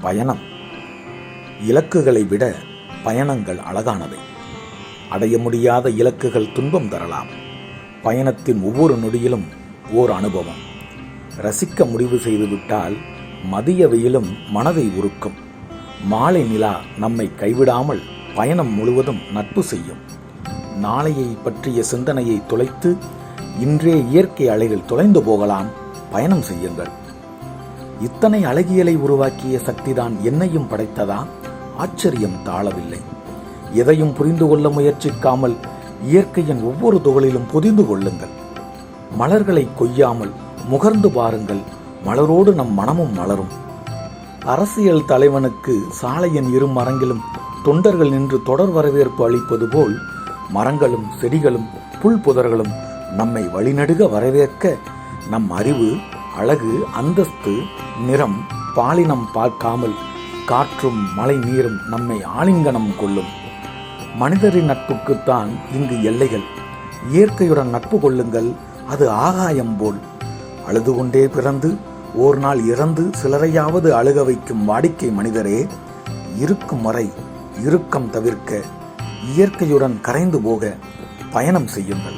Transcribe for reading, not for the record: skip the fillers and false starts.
பயணம். இலக்குகளை விட பயணங்கள் அழகானவை. அடைய முடியாத இலக்குகள் துன்பம் தரலாம். பயணத்தின் ஒவ்வொரு நொடியிலும் ஓர் அனுபவம். ரசிக்க முடிவு செய்துவிட்டால் மதிய வெயிலும் மனதை உருக்கும். மாலை நிலா நம்மை கைவிடாமல் பயணம் முழுவதும் நட்பு செய்யும். நாளையை பற்றிய சிந்தனையை தொலைத்து இன்றே இயற்கை அலைகள் தொலைந்து போகலாம். பயணம் செய்யுங்கள். இத்தனை அழகியலை உருவாக்கிய சக்திதான் என்னையும் படைத்ததா? ஆச்சரியம் தாழவில்லை. எதையும் புரிந்து கொள்ள முயற்சிக்காமல் இயற்கையின் ஒவ்வொரு துகளிலும் பொதிந்து கொள்ளுங்கள். மலர்களை கொய்யாமல் முகர்ந்து பாருங்கள். மலரோடு நம் மனமும் மலரும். அரசியல் தலைவனுக்கு சாலையின் இரு மரங்கிலும் தொண்டர்கள் நின்று தொடர் வரவேற்பு அளிப்பது போல் மரங்களும் செடிகளும் புல் புதர்களும் நம்மை வழிநடுக வரவேற்க நம் அறிவு, அழகு, அந்தஸ்து, நிறம், பாலினம் பார்க்காமல் காற்றும் மழை நீரும் நம்மை ஆலிங்கனம் கொள்ளும். மனிதரின் நட்புக்குத்தான் இங்கு எல்லைகள். இயற்கையுடன் நட்பு கொள்ளுங்கள். அது ஆகாயம் போல். அழுது கொண்டே பிறந்து ஓர் நாள் இறந்து சிலரையாவது அழுக வைக்கும் வாடிக்கை மனிதரே, இருக்கும் வரை இறுக்கம் தவிர்க்க இயற்கையுடன் கரைந்து போக பயணம் செய்யுங்கள்.